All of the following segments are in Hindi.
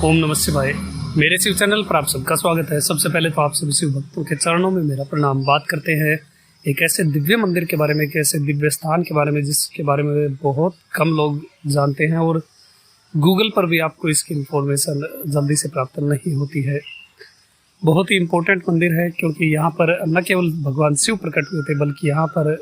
ओम नमः शिवाय। मेरे शिव चैनल पर आप सबका स्वागत है। सबसे पहले तो आप सभी शिव भक्तों के चरणों में मेरा प्रणाम। बात करते हैं एक ऐसे दिव्य मंदिर के बारे में, एक ऐसे दिव्य स्थान के बारे में जिसके बारे में बहुत कम लोग जानते हैं और गूगल पर भी आपको इसकी इन्फॉर्मेशन जल्दी से प्राप्त नहीं होती है। बहुत ही इम्पोर्टेंट मंदिर है क्योंकि यहाँ पर न केवल भगवान शिव प्रकट हुए थे बल्कि यहाँ पर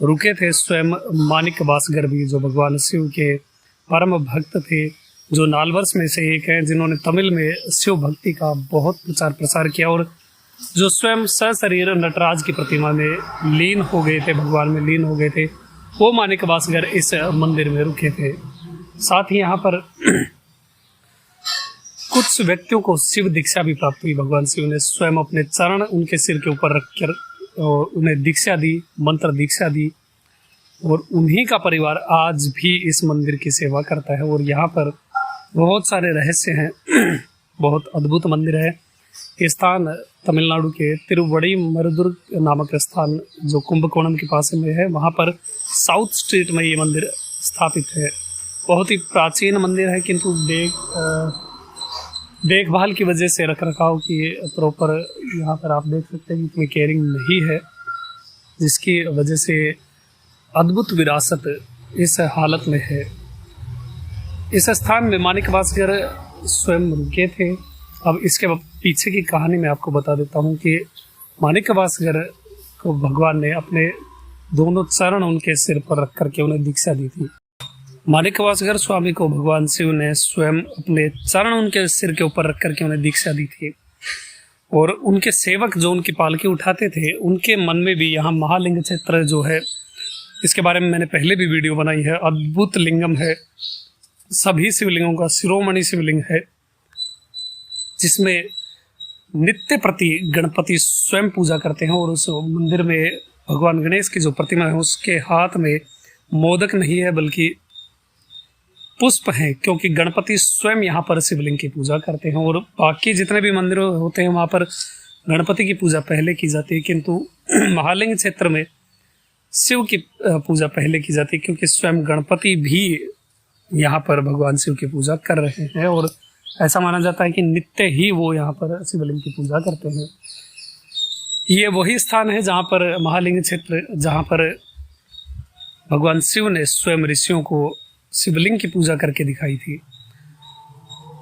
रुके थे स्वयं माणिक वासगर भी, जो भगवान शिव के परम भक्त थे, जो नालवर्स में से एक हैं, जिन्होंने तमिल में शिव भक्ति का बहुत प्रचार प्रसार किया और जो स्वयं सशरीर नटराज की प्रतिमा में लीन हो गए थे, भगवान में लीन हो गए थे, वो माणिक वासगर इस मंदिर में रुके थे। साथ ही यहाँ पर कुछ व्यक्तियों को शिव दीक्षा भी प्राप्त हुई। भगवान शिव ने स्वयं अपने चरण उनके सिर के ऊपर रखकर उन्हें दीक्षा दी, मंत्र दीक्षा दी और उन्हीं का परिवार आज भी इस मंदिर की सेवा करता है। और यहाँ पर बहुत सारे रहस्य हैं। बहुत अद्भुत मंदिर है। ये स्थान तमिलनाडु के तिरुवड़ीमरुदुर नामक स्थान जो कुंभकोणम के पास में है, वहाँ पर साउथ स्ट्रीट में ये मंदिर स्थापित है। बहुत ही प्राचीन मंदिर है किंतु देखभाल की वजह से, रख रखाव की प्रॉपर यहाँ पर आप देख सकते हैं कि कोई केयरिंग नहीं है, जिसकी वजह से अद्भुत विरासत इस हालत में है। इस स्थान में माणिक वासगर स्वयं रुके थे। अब इसके पीछे की कहानी मैं आपको बता देता हूँ कि माणिक वासगर को भगवान ने अपने दोनों चरण उनके सिर पर रख करके उन्हें दीक्षा दी थी। माणिक वासगर स्वामी को भगवान शिव ने स्वयं अपने चरण उनके सिर के ऊपर रख करके उन्हें दीक्षा दी थी और उनके सेवक जो उनकी पालकी उठाते थे, उनके मन में भी यहाँ महालिंग क्षेत्र जो है, इसके बारे में मैंने पहले भी वीडियो बनाई है। अद्भुत लिंगम है, सभी शिवलिंगों का शिरोमणि शिवलिंग है, जिसमें नित्य प्रति गणपति स्वयं पूजा करते हैं। और उस मंदिर में भगवान गणेश की जो प्रतिमा है उसके हाथ में मोदक नहीं है बल्कि पुष्प हैं, क्योंकि गणपति स्वयं यहाँ पर शिवलिंग की पूजा करते हैं। और बाकी जितने भी मंदिर होते हैं वहाँ पर गणपति की पूजा पहले की जाती है, किंतु महालिंग क्षेत्र में शिव की पूजा पहले की जाती है, क्योंकि स्वयं गणपति भी यहाँ पर भगवान शिव की पूजा कर रहे हैं और ऐसा माना जाता है कि नित्य ही वो यहाँ पर शिवलिंग की पूजा करते हैं। ये वही स्थान है जहाँ पर महालिंग क्षेत्र, जहाँ पर भगवान शिव ने स्वयं ऋषियों को शिवलिंग की पूजा करके दिखाई थी।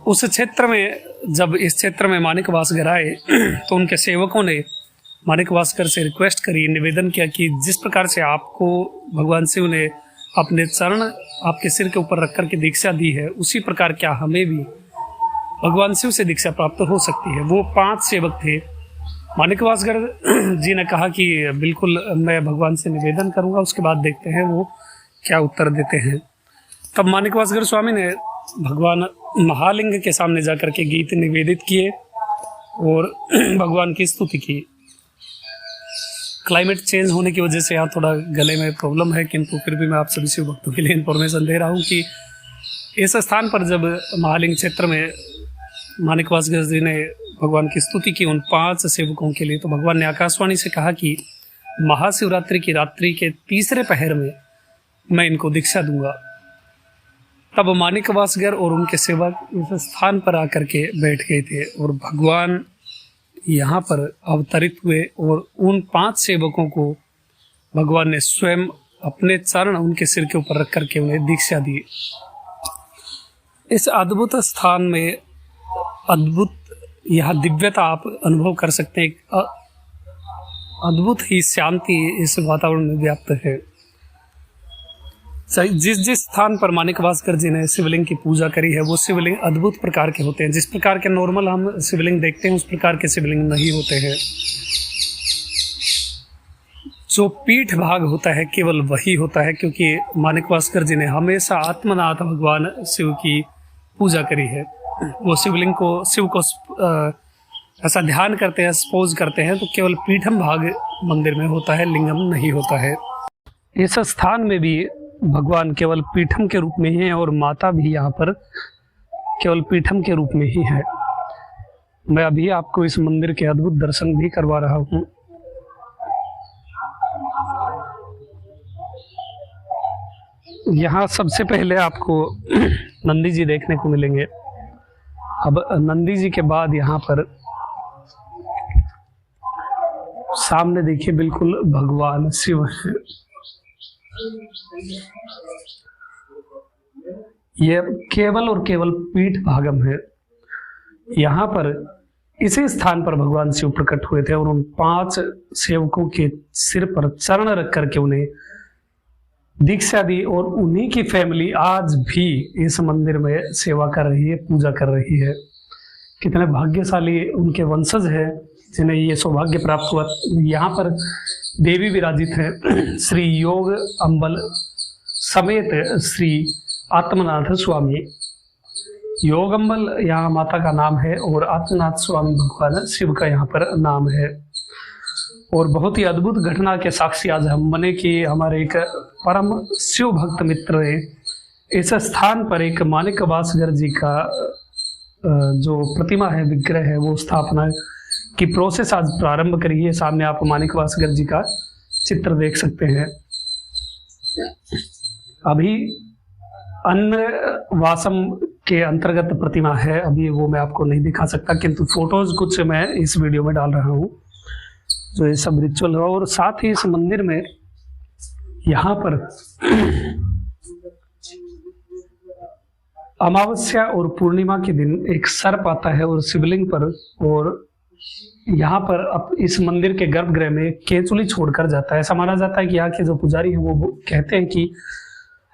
उस क्षेत्र में जब इस क्षेत्र में माणिक वासगर आए तो उनके सेवकों ने माणिक वासगर से रिक्वेस्ट करी, निवेदन किया कि जिस प्रकार से आपको भगवान शिव ने अपने चरण आपके सिर के ऊपर रख कर के दीक्षा दी है, उसी प्रकार क्या हमें भी भगवान शिव से दीक्षा प्राप्त हो सकती है। वो 5 सेवक थे। माणिक वासगर जी ने कहा कि बिल्कुल मैं भगवान से निवेदन करूंगा, उसके बाद देखते हैं वो क्या उत्तर देते हैं। तब माणिक वासगर स्वामी ने भगवान महालिंग के सामने जाकर के गीत निवेदित किए और भगवान की स्तुति की। क्लाइमेट चेंज होने की वजह से यहाँ थोड़ा गले में प्रॉब्लम है, किंतु फिर भी मैं आप सभी शिव भक्तों के लिए इन्फॉर्मेशन दे रहा हूँ कि इस स्थान पर जब महालिंग क्षेत्र में माणिक वासगर जी ने भगवान की स्तुति की उन 5 सेवकों के लिए, तो भगवान ने आकाशवाणी से कहा कि महाशिवरात्रि की रात्रि के तीसरे पहर में मैं इनको दीक्षा दूंगा। तब माणिक वासगर और उनके सेवक इस स्थान पर आकर के बैठ गए थे और भगवान यहाँ पर अवतरित हुए और उन 5 सेवकों को भगवान ने स्वयं अपने चरण उनके सिर के ऊपर रख करके उन्हें दीक्षा दी। इस अद्भुत स्थान में अद्भुत यहाँ दिव्यता आप अनुभव कर सकते हैं। अद्भुत ही शांति इस वातावरण में व्याप्त है। जिस जिस स्थान पर माणिक वासगर जी ने शिवलिंग की पूजा करी है, वो शिवलिंग अद्भुत प्रकार के होते हैं। जिस प्रकार के नॉर्मल हम शिवलिंग देखते हैं उस प्रकार के शिवलिंग नहीं होते हैं। जो पीठ भाग होता है केवल वही होता है, क्योंकि माणिक वासगर जी ने हमेशा आत्मनाथ भगवान शिव की पूजा करी है। वो शिवलिंग को, शिव को ऐसा ध्यान करते हैं, स्पोज करते हैं, तो केवल पीठम भाग मंदिर में होता है, लिंगम नहीं होता है। इस स्थान में भी भगवान केवल पीठम के रूप में ही है और माता भी यहाँ पर केवल पीठम के रूप में ही है। मैं अभी आपको इस मंदिर के अद्भुत दर्शन भी करवा रहा हूँ। यहाँ सबसे पहले आपको नंदी जी देखने को मिलेंगे। अब नंदी जी के बाद यहाँ पर सामने देखिए बिल्कुल भगवान शिव है। ये केवल और केवल पीठ भागम है। यहाँ पर इसी स्थान पर भगवान शिव प्रकट हुए थे और उन 5 सेवकों के सिर पर चरण रख करके उन्हें दीक्षा दी और उन्हीं की फैमिली आज भी इस मंदिर में सेवा कर रही है, पूजा कर रही है। कितने भाग्यशाली उनके वंशज हैं जिन्हें ये सौभाग्य प्राप्त हुआ। यहाँ पर देवी विराजित है श्री योग अम्बल समेत श्री आत्मनाथ स्वामी। योगम्बल यहाँ माता का नाम है और आत्मनाथ स्वामी भगवान शिव का यहाँ पर नाम है। और बहुत ही अद्भुत घटना के साक्षी आज हम बने कि हमारे एक परम शिव भक्त मित्र ने इस स्थान पर एक माणिक वासगर जी का जो प्रतिमा है, विग्रह है, वो स्थापना की प्रोसेस आज प्रारंभ करी है। सामने आप माणिक वासगर जी का चित्र देख सकते हैं। अभी अन्य वासम के अंतर्गत प्रतिमा है, अभी वो मैं आपको नहीं दिखा सकता, किंतु फोटोज कुछ मैं इस वीडियो में डाल रहा हूँ जो ये सब रिचुअल है। और साथ ही इस मंदिर में यहाँ पर अमावस्या और पूर्णिमा के दिन एक सर्प आता है और शिवलिंग पर, और यहाँ पर अब इस मंदिर के गर्भगृह में केचुली छोड़कर जाता है। ऐसा माना जाता है कि यहाँ के जो पुजारी हैं वो कहते हैं कि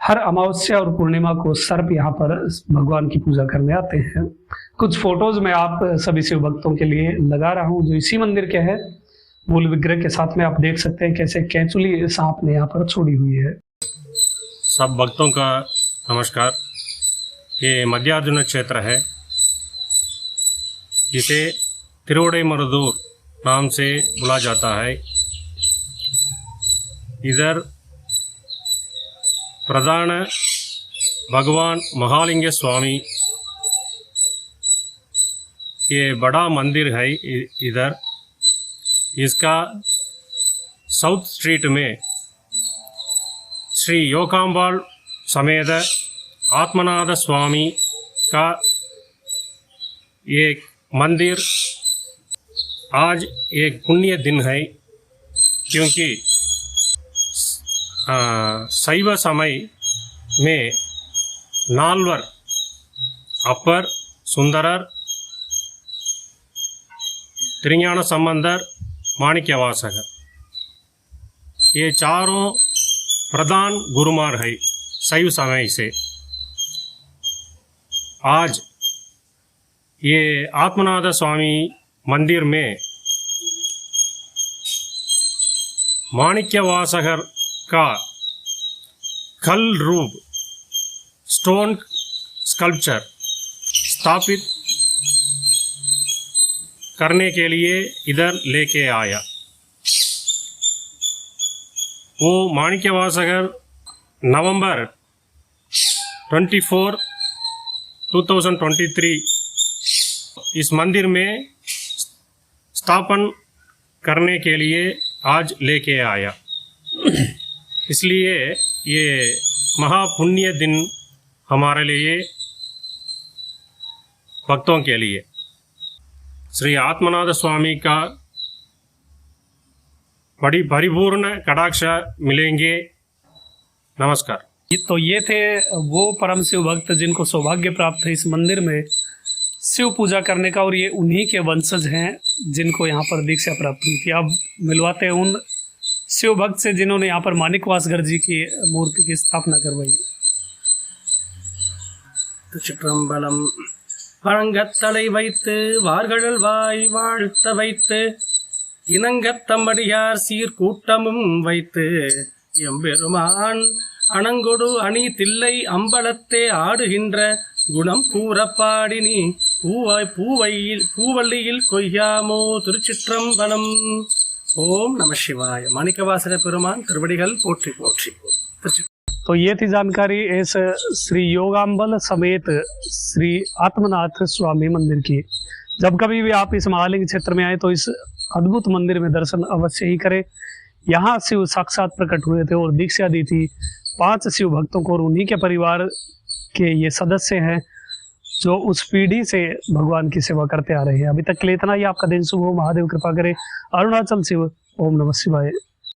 हर अमावस्या और पूर्णिमा को सर्प यहाँ पर भगवान की पूजा करने आते हैं। कुछ फोटोज मैं आप सभी शिव भक्तों के लिए लगा रहा हूँ जो इसी मंदिर के है। मूल विग्रह के साथ में आप देख सकते हैं कैसे केचुली सांप ने यहाँ पर छोड़ी हुई है। सब भक्तों का नमस्कार। ये मध्यार्जुन क्षेत्र है, जिसे तिरुवड़ैमरुदूर नाम से बुला जाता है। इधर प्रधान भगवान महालिंग स्वामी, ये बड़ा मंदिर है। इधर इसका साउथ स्ट्रीट में श्री योगाम्बाल समेत आत्मनाथ स्वामी का एक मंदिर आज एक पुण्य दिन है, क्योंकि शैव समय में नाल्वर अपर सुंदरर त्रिज्ञान संबंधर माणिक्यवासगर, ये चारों प्रधान गुरुमार है शैव समय से। आज ये आत्मनाथ स्वामी मंदिर में माणिक्यवासगर का कल रूप स्टोन स्कल्पचर स्थापित करने के लिए इधर लेके आया। वो माणिक्यवासगर नवंबर 24, 2023 इस मंदिर में स्थापन करने के लिए आज लेके आया। इसलिए ये महापुण्य दिन हमारे लिए, भक्तों के लिए, श्री आत्मनाथ स्वामी का बड़ी परिपूर्ण कटाक्ष मिलेंगे। नमस्कार। तो ये थे वो परम शिव भक्त जिनको सौभाग्य प्राप्त है इस मंदिर में शिव पूजा करने का, और ये उन्हीं के वंशज हैं जिनको यहाँ पर दीक्षा प्राप्त हुई थी। अब मिलवाते हैं उन शिव भक्त से जिन्होंने यहाँ पर माणिक वासगर जी की मूर्ति की स्थापना करवाई। திருச்சிற்றம்பலம் வணங்கத்தலை வைத்து வார்கடல் வாய் வாழ்த்த வைத்து இனங்கத்தம்படியார் சீர்கூட்டமும் வைத்து எம்பெருமான் அணங்கொடு அணி தில்லை அம்பலத்தே ஆடுகின்ற குணம் கூறப்பாடினி பூவள்ளியில் கொய்யாமோ திருச்சிற்றம்பலம்। ஓம் நம சிவாய। மாணிக்கவாசக பெருமான் திருவடிகள் போற்றி போற்றி। तो ये थी जानकारी इस श्री योगाम्बल समेत श्री आत्मनाथ स्वामी मंदिर की। जब कभी भी आप इस महालिंग क्षेत्र में आए तो इस अद्भुत मंदिर में दर्शन अवश्य ही करें। यहाँ शिव साक्षात प्रकट हुए थे और दीक्षा दी थी 5 शिव भक्तों को, और उन्हीं के परिवार के ये सदस्य हैं जो उस पीढ़ी से भगवान की सेवा करते आ रहे हैं। अभी तक के लिए इतना ही। आपका दिन शुभ हो, महादेव कृपा करे। अरुणाचल शिव। ओम नमः शिवाय।